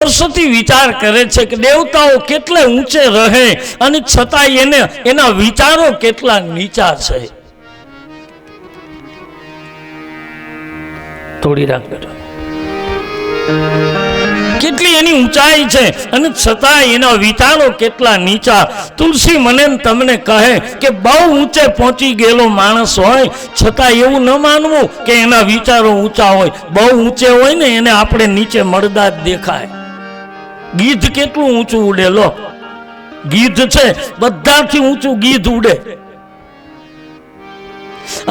સરસ્વતી વિચાર કરે છે કે દેવતાઓ કેટલા ઊંચે રહે અને છતાંય એના વિચારો કેટલા નીચા છે. થોડી રાખ બેટા. કેટલી એની ઊંચાઈ છે અને છતાં એના વિચારો કેટલા નીચા. તુલસી મને તમને કહે કે બહુ ઊંચે પહોંચી ગયેલો માણસ હોય છતાં એવું ન માનવું કે એના વિચારો ઊંચા હોય. બહુ ઊંચે હોય ને એને આપણે નીચે મળદા જ દેખાય. ગીધ કેટલું ઊંચું ઉડે લો. ગીધ છે બધાથી ઊંચું ગીધ ઉડે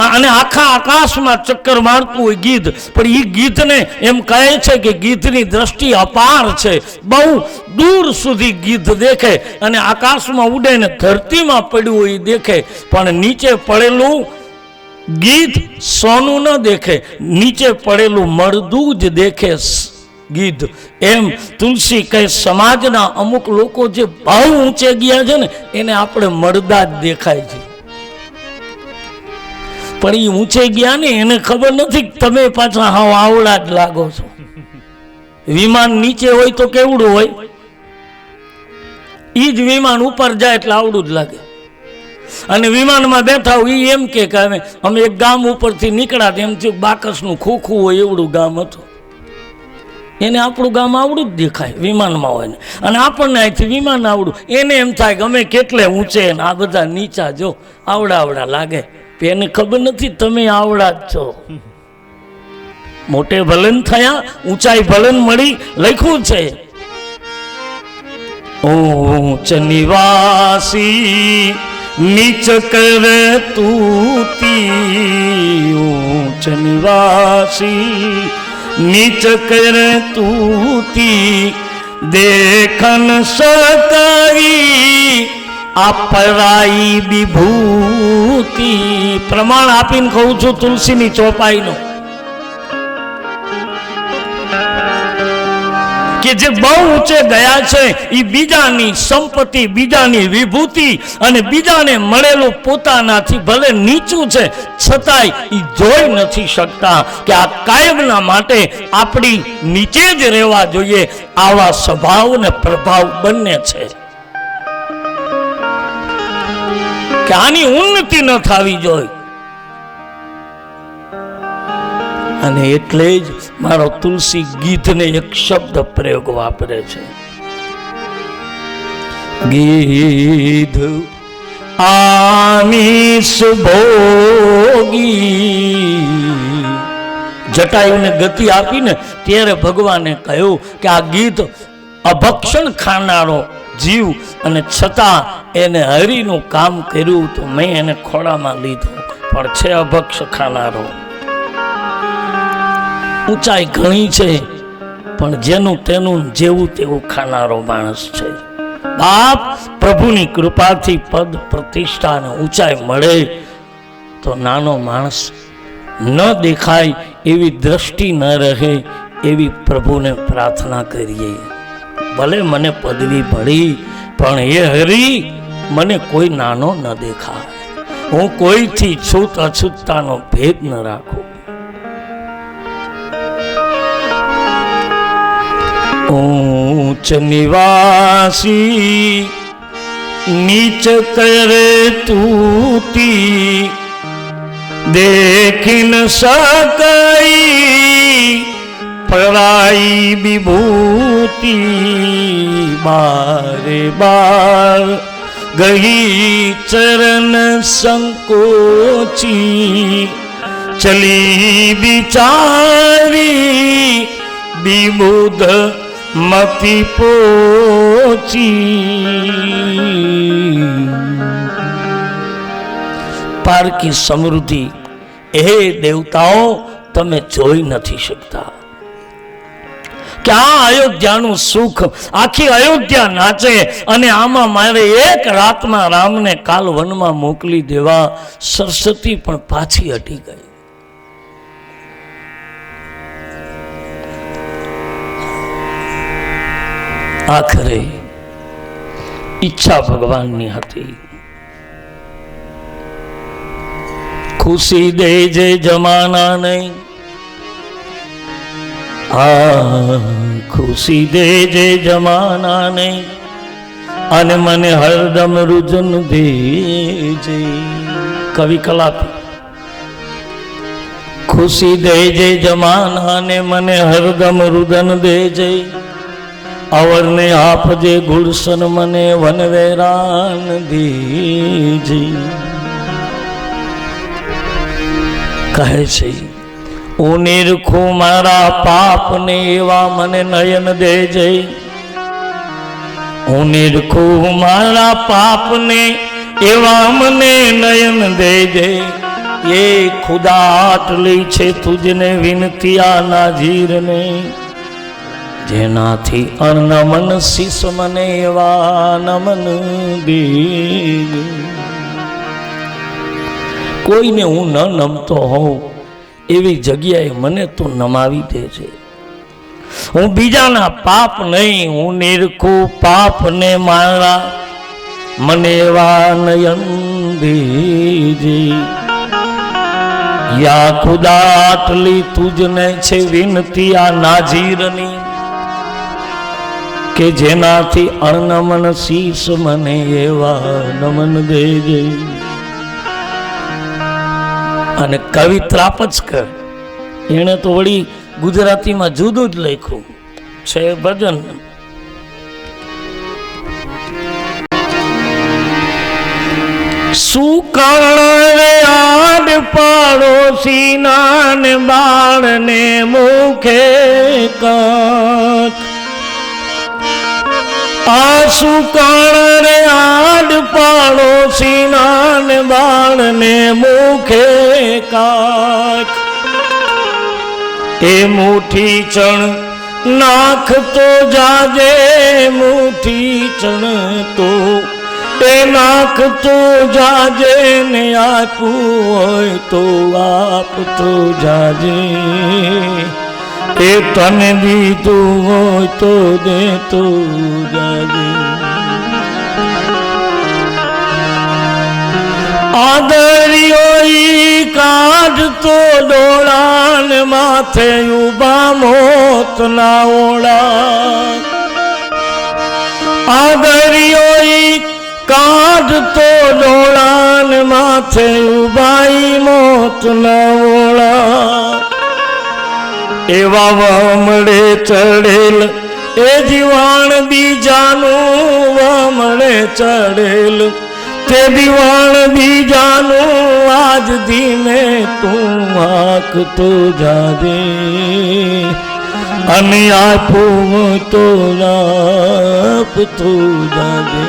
અને આખા આકાશમાં ચક્કર મારતું હોય ગીધ. પણ એ ગીધને એમ કહે છે કે ગીધની દ્રષ્ટિ અપાર છે. બહુ દૂર સુધી ગીધ દેખે અને આકાશમાં ઉડે ને ધરતીમાં પડ્યું હોય દેખે, પણ નીચે પડેલું ગીધ સોનું ન દેખે, નીચે પડેલું મળદું જ દેખે ગીધ. એમ તુલસી કહે સમાજના અમુક લોકો જે બહુ ઊંચે ગયા છે ને એને આપણે મળદા જ દેખાય છે. પણ એ ઊંચે ગયા ને એને ખબર નથી તમે પાછા હાવ આવડા જ લાગો છો. વિમાન નીચે હોય તો કેવડું હોય, એ જ વિમાન ઉપર જાય એટલે આવડું જ લાગે. અને વિમાનમાં બેઠા હોય એમ કે અમે એક ગામ ઉપરથી નીકળ્યા એમ થયું બાકસનું ખોખું હોય એવડું ગામ હતું. એને આપણું ગામ આવડું જ દેખાય વિમાનમાં હોય ને, અને આપણને અહીંથી વિમાન આવડું. એને એમ થાય કે અમે કેટલે ઊંચે ને આ બધા નીચા જો આવડા આવડા લાગે. એને ખબર નથી તમે આવડા જ છો. મોટે ભલન થયા, ઊંચાઈ ભલન મળી. લખ્યું છે ઊંચ નિવાસી નીચ કર તૂતી, ઊંચ નિવાસી નીચ કર તૂતી, દેખન સકાઈ આપરાઈ વિભૂતિ. પ્રમાણ આપીને કહું છું તુલસીની ચોપાઈનો કે જે બહુ ઊંચે ગયા છે એ બીજાની સંપત્તિ, બીજાની વિભૂતિ અને બીજાને મળેલું પોતાનાથી ભલે નીચું છે છતાંય એ જોઈ નથી શકતા કે આ કાયમના માટે આપણી નીચે જ રહેવા જોઈએ. આવા સ્વભાવ ને પ્રભાવ બંને છે કે આની ઉન્નતિ ન થવી જોઈએ. અને એટલે જ મારો તુલસી ગીધને એક શબ્દ પ્રયોગ વાપરે છે. ગીધ આમિષ ભોગી. જટાયુને ગતિ આપીને ત્યારે ભગવાને કહ્યું કે આ ગીધ અભક્ષણ ખાનારો જીવ અને છતાં એને હરિનું કામ કર્યું તો મેં એને ખોળામાં લીધો, પણ છે અભક્ષ ખાનારો. ઊંચાઈ ઘણી છે પણ જેનું તેનું જેવું તેવું ખાનારો માણસ છે. બાપ પ્રભુની કૃપાથી પદ પ્રતિષ્ઠા અને ઊંચાઈ મળે તો નાનો માણસ ન દેખાય એવી દ્રષ્ટિ ન રહે એવી પ્રભુને પ્રાર્થના કરીએ. ભલે મને પદવી મળી પણ એ હરી મને કોઈ નાનો ન દેખાય. હું કોઈથી છૂત અછૂતતાનો ભેદ ન રાખું. ઊંચ નિવાસી નીચ કરે તૂતી, દેખી ન સકાઈ પરાઈ વિભૂતિ. બારે બાર ગઈ ચરણ સંકોચી, ચલી વિચારી વિબુધ મતિ પોચી. પારકી સમૃદ્ધિ એ દેવતાઓ તમે જોઈ નથી શકતા કે આ અયોધ્યાનું સુખ આખી અયોધ્યા નાચે અને આમાં મારે એક રાતમાં રામને કાલ વનમાં મોકલી દેવા. સરસ્વતી પણ પાછી હટી ગઈ. આખરે ઈચ્છા ભગવાનની હતી. ખુશી દે જે જમાના નહીં આ ખુશી દેજે જમાનાને અને મને હરદમ રુજન દેજે. કવિ કલાપી. ખુશી દેજે જમાનાને મને હરદમ રુદન દેજે, અવરને આપજે ગુલશન મને વનવેરાન દેજે. કહે છે હું નિરખું મારા પાપને એવા મને નયન દેજે. હું નિરખું મારા પાપને એવા મને નયન દેજે. એ ખુદા આટલી છે તુજને વિનતી આ નાજીરને, જેનાથી અણનમન શીશ મને એવા નમન દેજે. કોઈને હું ન નમતો હોઉં એવી જગ્યાએ મને તો નમાવી દેજે. હું બીજાના પાપ નહીં, હું નિરખું પાપને મારા મને એવા નયન દેજે. યા ખુદા આટલી તુજને છે વિનતી આ નાજીરની, કે જેનાથી અણનમન શીશ મને એવા નમન દેજે. અને કવિ ત્રાપજકર એણે તો વળી ગુજરાતીમાં જુદું જ લખ્યું છે ભજન. સુકર્ણ આડ પાડોશી નાન બાળને મુખે કાંક. આ સુકર્ણ આડ પાડોશી નાન બાળને મુખે કાંક. એ મુઠ્ઠી ચણ નાખતો જાજે, મુઠ્ઠી ચણ તો એ નાખતો જાજે, ને આપવું હોય તો આપતો જાજે. એ તને દીધું હોય તો દેતો જાજે. આદરિયો કાઢતો ડોળાન માથે ઉભા મોત ના ઓળા. આદરિયો કાઢતો ડોળાન માથે ઉભાઈ મોત ના ઓળા. એવા વામડે ચડેલ એ જીવાણ બીજાનું, વામડે ચડેલ તે દિવાણ બીજાનું. આજ ધીમે તું આંકતો જાજે, અને આપું તો આપતો જાજે.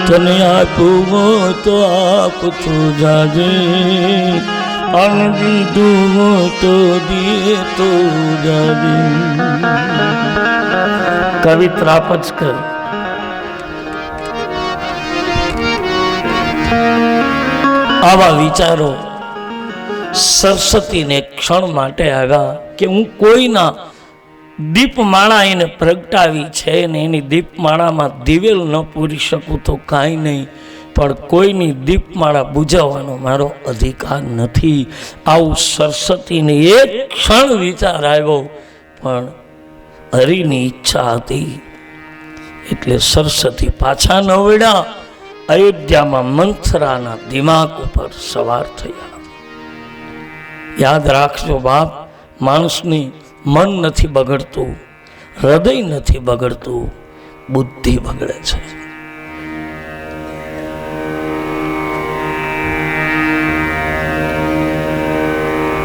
તને આપું તો આપતો જાજે, અને દીધું તો દેતો જાજે. કવિ ત્રાપજકર. આવા વિચારો સરસ્વતીને ક્ષણ માટે આવ્યા કે હું કોઈના દીપમાળા એને પ્રગટાવી છે ને એની દીપમાળામાં દિવેલ ન પૂરી શકું તો કાંઈ નહીં, પણ કોઈની દીપમાળા બુજાવવાનો મારો અધિકાર નથી. આવું સરસ્વતીને એક ક્ષણ વિચાર આવ્યો, પણ હરિની ઈચ્છા હતી એટલે સરસ્વતી પાછા ન વળ્યા. અયોધ્યામાં મંથરાના દિમાગ ઉપર સવાર થયા. યાદ રાખજો બાપ, માણસની મન નથી બગડતું, હૃદય નથી બગડતું, બુદ્ધિ બગડે છે.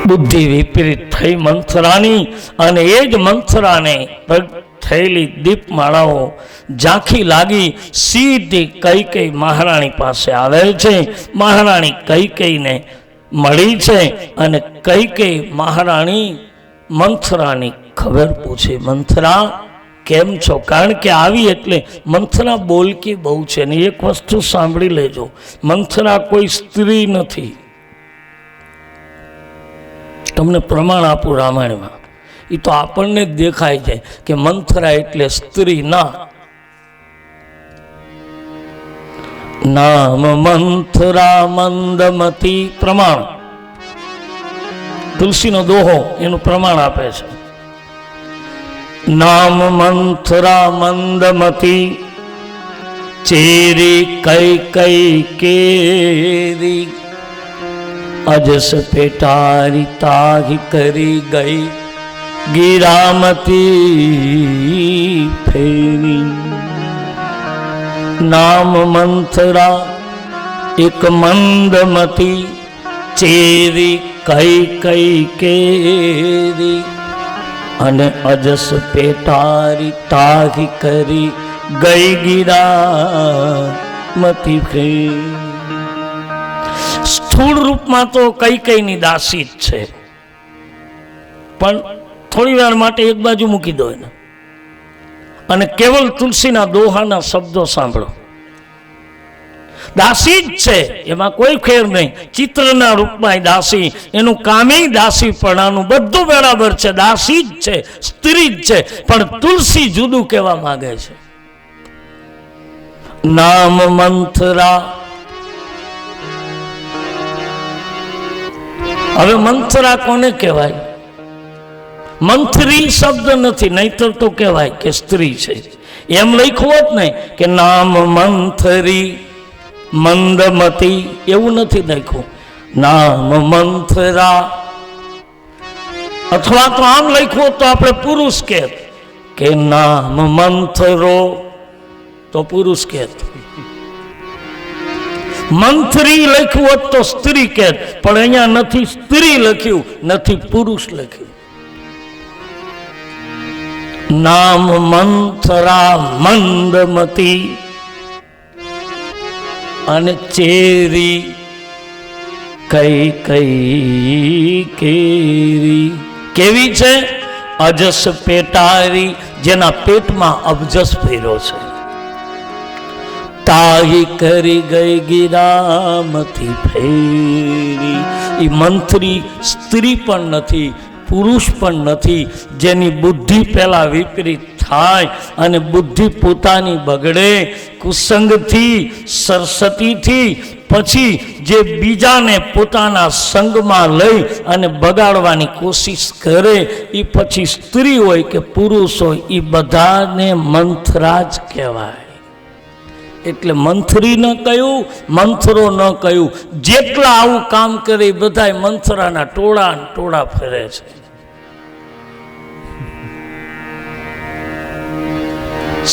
બુદ્ધિ વિપરીત થઈ મંથરાની, અને એ જ મંથરાને થયેલી દીપમાળાઓ ઝાંખી લાગી સીધી કૈકેયી મહારાણી પાસે આવે છે. મહારાણી કૈકેયીને મળી છે, અને કૈકેયી મહારાણી મંથરાની ખબર પૂછે, મંથરા કેમ છો? કારણ કે આવી એટલે મંથરા બોલકી બહુ છે. ને એક વસ્તુ સાંભળી લેજો, મંથરા કોઈ સ્ત્રી નથી. તમને પ્રમાણ આપું રામાયણમાં, એ તો આપણને જ દેખાય છે કે મંથરા એટલે સ્ત્રી ના. નામ મંથરા મંદમતી પ્રમાણ, તુલસીનો દોહો એનું પ્રમાણ આપે છે. નામ મંથરા મંદમતી ચેરી કઈ કઈ કેરી અજસ પેટારી તાહી કરી ગઈ ગિરામતી ફેરી. નામ મંથરા એક મંદમતી ચેરી કઈ કઈ કેરી અને અજસ પેટારી તાહી કરી ગઈ ગિરામતી ફેરી. સ્થૂળ રૂપમાં તો કઈ કઈની દાસી જ છે, પણ થોડી વાર માટે એક બાજુ મૂકી દો એને અને કેવલ તુલસીના દોહાના શબ્દો સાંભળો. દાસી જ છે, એમાં કોઈ ફેર નહીં. ચિત્રના રૂપમાં દાસી, એનું કામે દાસીપણાનું બધું બરાબર છે. દાસી જ છે, સ્ત્રી જ છે, પણ તુલસી જુદું કહેવા માંગે છે. નામ મંથરા. હવે મંથરા કોને કહેવાય? મંથરી શબ્દ નથી, નહીતર તો કહેવાય કે સ્ત્રી છે. એમ લખ્યું હોત ને કે નામ મંથરી મંદમતી, એવું નથી લખ્યું. નામ મંથરા. અથવા તો આમ લખ્યું હોત તો આપણે પુરુષ કહેત કે નામ મંથરો, તો પુરુષ કહેત. મંથરી લખ્યું હોત તો સ્ત્રી કહેત, પણ અહીંયા નથી સ્ત્રી લખ્યું, નથી પુરુષ લખ્યું. નામ મંથરા મંદમતી અને ચેરી કઈ કઈ કેરી. કેવી છે? અજસ પેટારી, જેના પેટમાં અબજસ ફેર્યો છે. તાહી કરી ગઈ ગિરામતી ફેરી. એ મંથરી સ્ત્રી પણ નથી, પુરુષ પણ નથી. જેની બુદ્ધિ પહેલા વિપરીત થાય અને બુદ્ધિ પોતાની બગડે કુસંગથી, સરસ્વતીથી, પછી જે બીજાને પોતાના સંગમાં લઈ અને બગાડવાની કોશિશ કરે, એ પછી સ્ત્રી હોય કે પુરુષ હોય, એ બધાને મંથરા જ કહેવાય. એટલે મંથરી ન કહ્યું, મંથરો ન કહ્યું. જેટલા આવું કામ કરે બધા મંથરાના ટોળા ટોળા ફરે છે.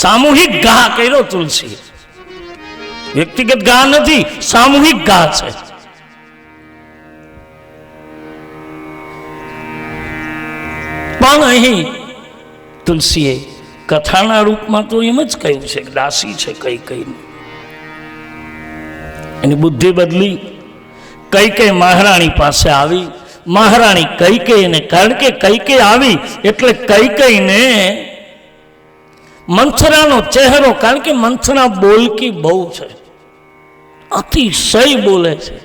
સામૂહિક ઘા કર્યો તુલસી, વ્યક્તિગત ઘા નથી, સામૂહિક ઘા છે. પણ અહીં તુલસીએ કથાના રૂપમાં તો એમ જ કહ્યું છે કે દાસી છે કઈ કઈ. એની બુદ્ધિ બદલી, કઈ કઈ મહારાણી પાસે આવી. મહારાણી કઈ કઈ ને, કારણ કે કઈ કઈ આવી એટલે કઈ કઈ ને મંથરાનો ચહેરો, કારણ કે મંથરા બોલકી બહુ છે, અતિશય બોલે છે.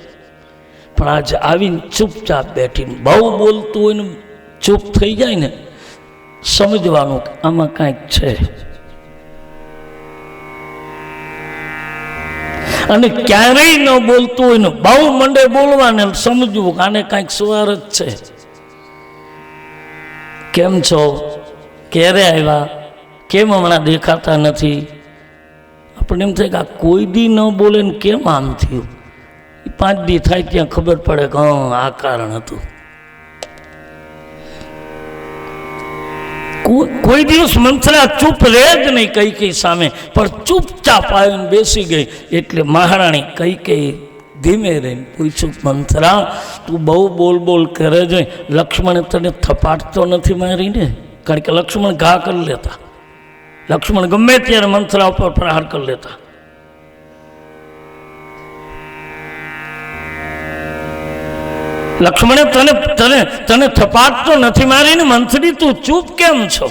પણ આજે આવીને ચૂપચાપ બેઠીને, બહુ બોલતું હોય ને ચૂપ થઈ જાય ને, સમજવાનું કે આમાં કાંઈક છે. અને ક્યારેય ન બોલતું હોય ને બહુ મંડે બોલવાને, સમજવું કે આને કાંઈક સવાર જ છે. કેમ છો? ક્યારે આવ્યા? કેમ હમણાં દેખાતા નથી? આપણને એમ થાય કે આ કોઈ દી ન બોલે ને કેમ આમ થયું. 5 દી થાય ત્યાં ખબર પડે કે આ કારણ હતું. કોઈ દિવસ મંથરા ચૂપ રહે જ નહીં કઈ કઈ સામે, પણ ચૂપચાપ આવીને બેસી ગઈ. એટલે મહારાણી કઈ કઈ ધીમે રહીને પૂછ્યું, મંથરા તું બહુ બોલ બોલ કરે છે, લક્ષ્મણે તને થપાટતો નથી મારીને? કારણ કે લક્ષ્મણ ઘા કરી લેતા, લક્ષ્મણ ગમે ત્યારે મંથરા ઉપર પ્રહાર કરી લેતા. લક્ષ્મણે તને તને તને થપાટતો નથી મારીને? મંથરી તું ચૂપ કેમ છો?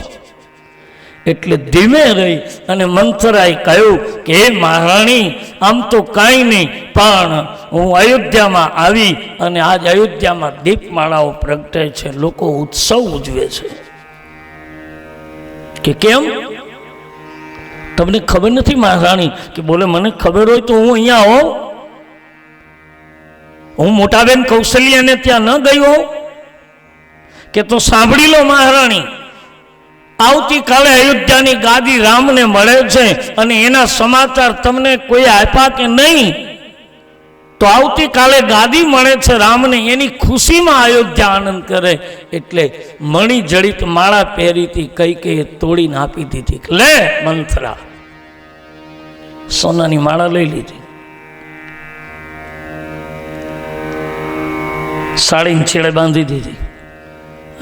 એટલે ધીમે રહી અને મંથરાએ કહ્યું કે હે મહારાણી, આમ તો કાંઈ નહીં, પણ હું અયોધ્યામાં આવી અને આજ અયોધ્યામાં દીપમાળાઓ પ્રગટે છે, લોકો ઉત્સવ ઉજવે છે. કે કેમ? તમને ખબર નથી મહારાણી? કે બોલે મને ખબર હોય તો હું અહીંયા હોઉં, હું મોટાબેન કૌશલ્યાને ત્યાં ન ગયો કે? તો સાંભળી લો મહારાણી, આવતીકાલે અયોધ્યાની ગાદી રામને મળે છે અને એના સમાચાર તમને કોઈ આપ્યા કે નહીં, તો આવતીકાલે ગાદી મળે છે રામને, એની ખુશીમાં અયોધ્યા આનંદ કરે. એટલે મણી જડિત માળા પહેરીથી કઈ તોડીને આપી દીધી. લે મંથરા, સોનાની માળા લઈ લીધી, સાડીને છેડે બાંધી દીધી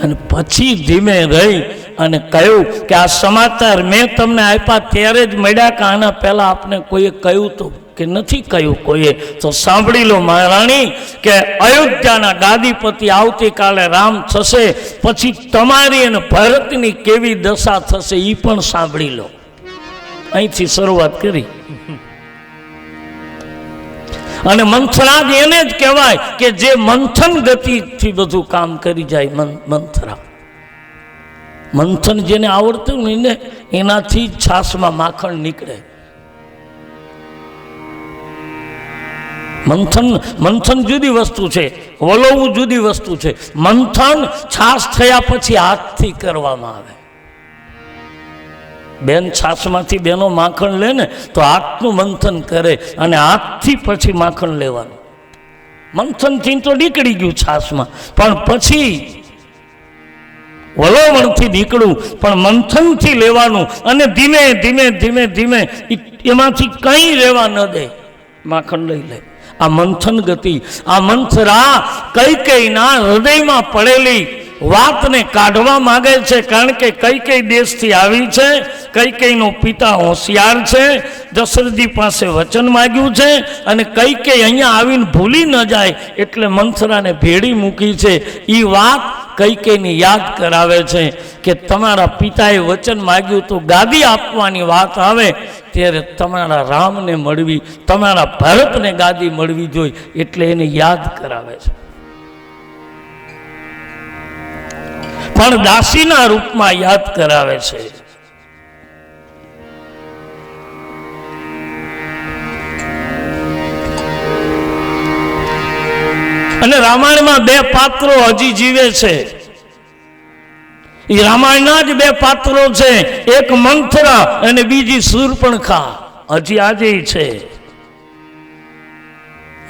અને પછી ધીમે રહી અને કહ્યું કે આ સમાચાર મેં તમને આપ્યા ત્યારે જ મળ્યા કે આના પહેલા આપને કોઈએ કહ્યું તો કે નથી કહ્યું કોઈએ? તો સાંભળી લો મહારાણી કે અયોધ્યાના ગાદીપતિ આવતીકાલે રામ થશે, પછી તમારી અને ભરતની કેવી દશા થશે એ પણ સાંભળી લો. અહીંથી શરૂઆત કરી. અને મંથરાજ એને જ કહેવાય કે જે મંથન ગતિથી બધું કામ કરી જાય. મંથરા, મંથન જેને આવડતું નહીં ને એનાથી છાશમાં માખણ નીકળે. મંથન જુદી વસ્તુ છે, વલોવું જુદી વસ્તુ છે. મંથન છાશ થયા પછી હાથથી કરવામાં આવે. બેન છાશમાંથી બેનો માખણ લે ને તો હાથનું મંથન કરે અને હાથથી પછી માખણ લેવાનું. મંથનથી તો નીકળી ગયું છાશમાં, પણ પછી વલોવણથી નીકળવું, પણ મંથનથી લેવાનું અને ધીમે ધીમે ધીમે ધીમે એમાંથી કંઈ રહેવા ન દે, માખણ લઈ લે. આ મંથન ગતિ. આ મંથરા કૈકેયીના હૃદયમાં પડેલી વાતને કાઢવા માંગે છે, કારણ કે કઈ દેશથી આવી છે. કૈકેયીનો પિતા હોશિયાર છે, દશરથજી પાસે વચન માગ્યું છે અને કૈકેયી અહીંયા આવીને ભૂલી ન જાય એટલે મંથરાને ભેડી મૂકી છે. એ વાત કૈકેયીને યાદ કરાવે છે કે તમારા પિતાએ વચન માગ્યું તો ગાદી આપવાની વાત આવે ત્યારે તમારા રામને મળવી, તમારા ભરતને ગાદી મળવી જોઈએ, એટલે એને યાદ કરાવે છે. પણ દાસીના રૂપમાં યાદ કરાવે છે. અને રામાયણમાં બે પાત્રો હજી જીવે છે. એ રામાયણના જ બે પાત્રો છે, એક મંથરા અને બીજી શૂર્પણખા. હજી આજે છે.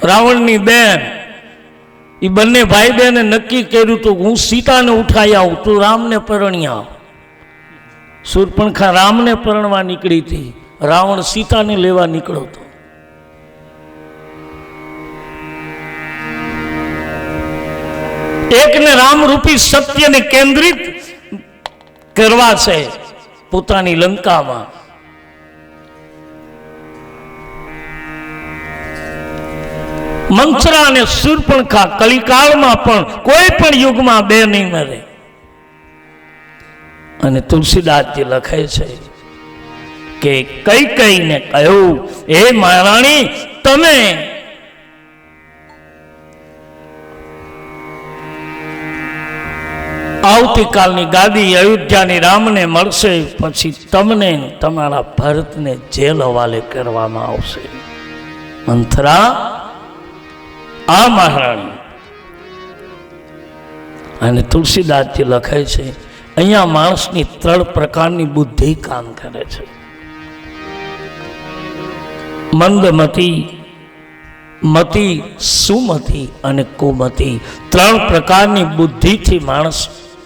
રાવણની બેન, એ બંને ભાઈ બહેને નક્કી કર્યું હતું હું સીતાને ઉઠાઈ આવું, તું રામને પરણી આવ. શૂર્પણખા રામને પરણવા નીકળી હતી, રાવણ સીતાને લેવા નીકળ્યો હતો. એકને રામરૂપી સત્યને કેન્દ્રિત કરવા છે પોતાની લંકામાં. મંથરા અને શૂર્પણખા કલિકાળમાં પણ કોઈ પણ યુગમાં બે નહીં મરે. અને તુલસીદાસજી લખે છે કે કૈકેયીને કહ્યું, હે મહારાણી, તમે આવતીકાલની ગાદી અયોધ્યાની રામને મળશે, પછી તમને તમારા ભરતને જેલ હવાલે કરવામાં આવશે. મંથરા, આ મહારાણી. અને તુલસીદાસજી લખે છે અહીંયા માણસની 3 પ્રકારની બુદ્ધિ કામ કરે છે. મંદમતી, મતિ, સુમતિ અને કુમતિ. 3 પ્રકારની બુદ્ધિથી માણસ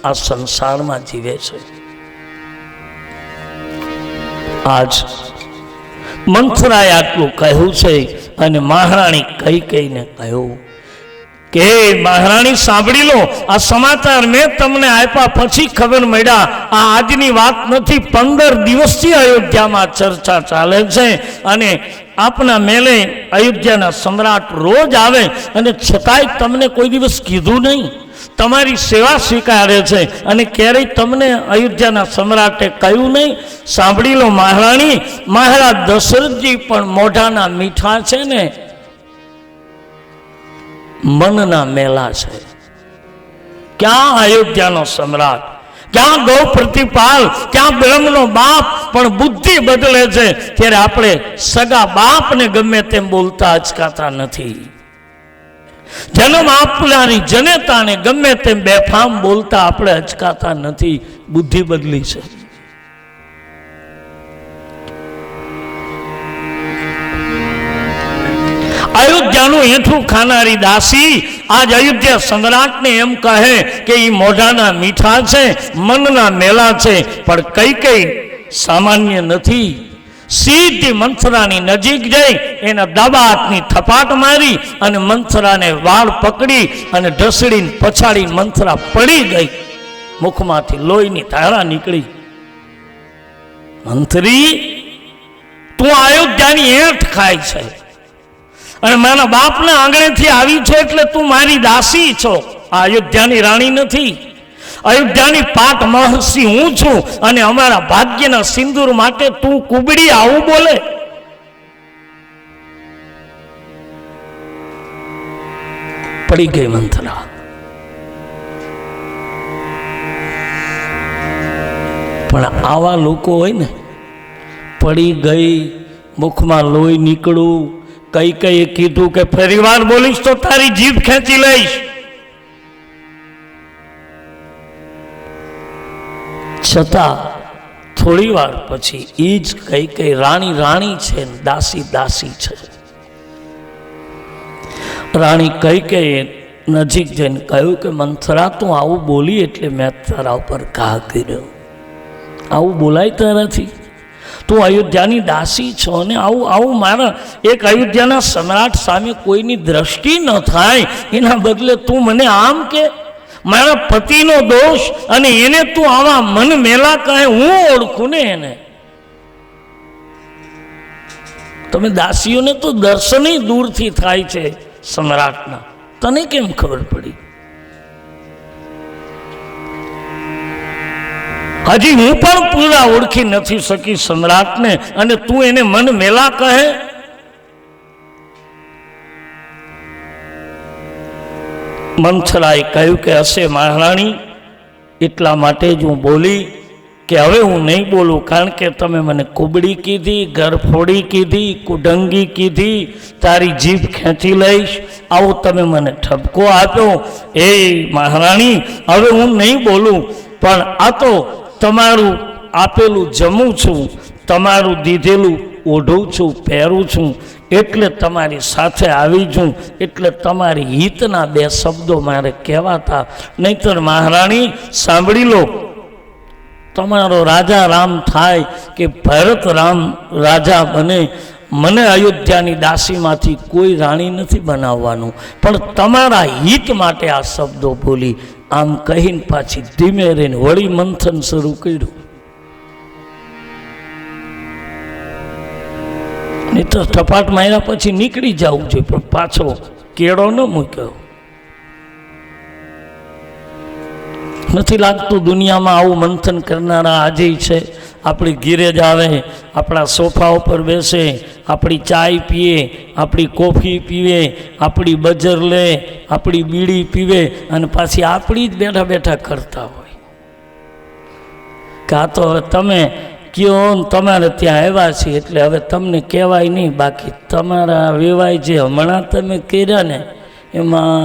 આ સંસારમાં જીવે છે. આજ મંથરાએ આટલું કહ્યું છે અને મહારાણી કૈકેયીને કહ્યું કે મહારાણી સાંભળી લો, આ સમાચાર મેં તમને આપ્યા પછી ખબર મળ્યા. આ આજની વાત નથી, 15 દિવસથી અયોધ્યામાં ચર્ચા ચાલે છે અને આપના મેલે અયોધ્યાના સમ્રાટ રોજ આવે અને છતાંય તમને કોઈ દિવસ કીધું નહીં. તમારી સેવા સ્વીકારે છે અને ક્યારેય તમને અયોધ્યાના સમ્રાટે કહ્યું નહીં. સાંભળી લો મહારાણી, મહારાજ દશરથજી પણ મોઢાના મીઠા છે ને મનના મેલા છે. ક્યાં અયોધ્યાનો સમ્રાટ, ક્યાં ગૌ પ્રતિપાલ, ક્યાં બ્રહ્મનો બાપ પણ બુદ્ધિ બદલે છે ત્યારે આપણે સગા બાપને ગમે તેમ બોલતા અચકાતા નથી. જન્મ આપનારી જનેતાને ગમે તેમ બેફામ બોલતા આપણે અચકાતા નથી. બુદ્ધિ બદલી છે. અયોધ્યાનું હેઠું ખાનારી દાસી આજ અયોધ્યા સમ્રાટને એમ કહે કે એ મોઢાના મીઠા છે, મનના મેલા છે, પણ કઈ કઈ સામાન્ય નથી. સીધી મંથરાની નજીક જઈ એના ડાબા હાથની થપાટ મારી અને મંથરાને વાળ પકડી અને ઢસડીને પછાડી મંથરા પડી ગઈ. મુખમાંથી લોહીની ધારા નીકળી. મંથરી, તું અયોધ્યાની હેઠ ખાય છે અને મારા બાપના આંગણેથી આવી છો એટલે તું મારી દાસી છો. આ અયોધ્યાની રાણી નથી. અયોધ્યાની પાટ મહર્ષિ હું છું અને અમારા ભાગ્યના સિંદૂર માટે તું કુબડી આવું બોલે? પડી ગઈ મંથરા. પણ આવા લોકો હોય ને, પડી ગઈ, મુખમાં લોહી નીકળું, કઈ કઈ કીધું કે ફરી વાર બોલીશ તો તારી જીભ ખેંચી લઈશ. છતાં થોડી વાર પછી એ જ કઈ કઈ રાણી રાણી છે, દાસી દાસી છે. રાણી કઈ કઈ નજીક જઈને કહ્યું કે મંથરા, તું આવું બોલી એટલે મેં તારા ઉપર ઘા કર્યો. આવું બોલાય તારાથી? તું અયોધ્યાની દાસી છો અને આવું મારા એક અયોધ્યાના સમ્રાટ સામે કોઈની દ્રષ્ટિ ન થાય એના બદલે તું મને આમ કે મારા પતિનો દોષ અને એને તું આવા મન મેલા કહે? હું ઓળખું ને એને. તમે દાસીઓને તો દર્શનય દૂરથી થાય છે સમ્રાટના, તને કેમ ખબર પડી? હજી હું પણ પૂરા ઓળખી નથી શકી સમ્રાટને અને તું એને મન મેલા કહે? મંથરાએ કહ્યું કે હશે મહારાણી, એટલા માટે જ હું બોલી કે હવે હું નહીં બોલું, કારણ કે તમે મને કુબડી કીધી, ગરફોડી કીધી, કુડંગી કીધી, તારી જીભ ખેંચી લઈશ, આવો તમે મને ઠપકો આપ્યો. એ મહારાણી, હવે હું નહીં બોલું, પણ આ તો તમારું આપેલું જમું છું, તમારું દીધેલું ઓઢું છું, પહેરું છું, એટલે તમારી સાથે આવી છું, એટલે તમારી હિતના બે શબ્દો મારે કહેવાતા. નહીતર મહારાણી સાંભળી લો, તમારો રાજા રામ થાય કે ભરત રામ રાજા બને, મને અયોધ્યાની દાસીમાંથી કોઈ રાણી નથી બનાવવાનું, પણ તમારા હિત માટે આ શબ્દો બોલી. આમ કહીને પાછી ધીમે રહીને વળી મંથન શરૂ કર્યું. નહીં તો થપાટ માર્યા પછી નીકળી જવું જોઈએ, પણ પાછો કેળો ન મૂક્યો. નથી લાગતું દુનિયામાં આવું મંથન કરનારા આજે છે? આપણી ઘીરે જ આવે, આપણા સોફા ઉપર બેસે, આપણી ચાય પીએ, આપણી કોફી પીવે, આપણી બજર લે, આપણી બીડી પીવે અને પાછી આપણી જ બેઠા બેઠા કરતા હોય કે આ તો હવે તમે કયો તમારે ત્યાં આવ્યા છે એટલે હવે તમને કહેવાય નહીં, બાકી તમારા વેવાય જે હમણાં તમે કર્યા ને એમાં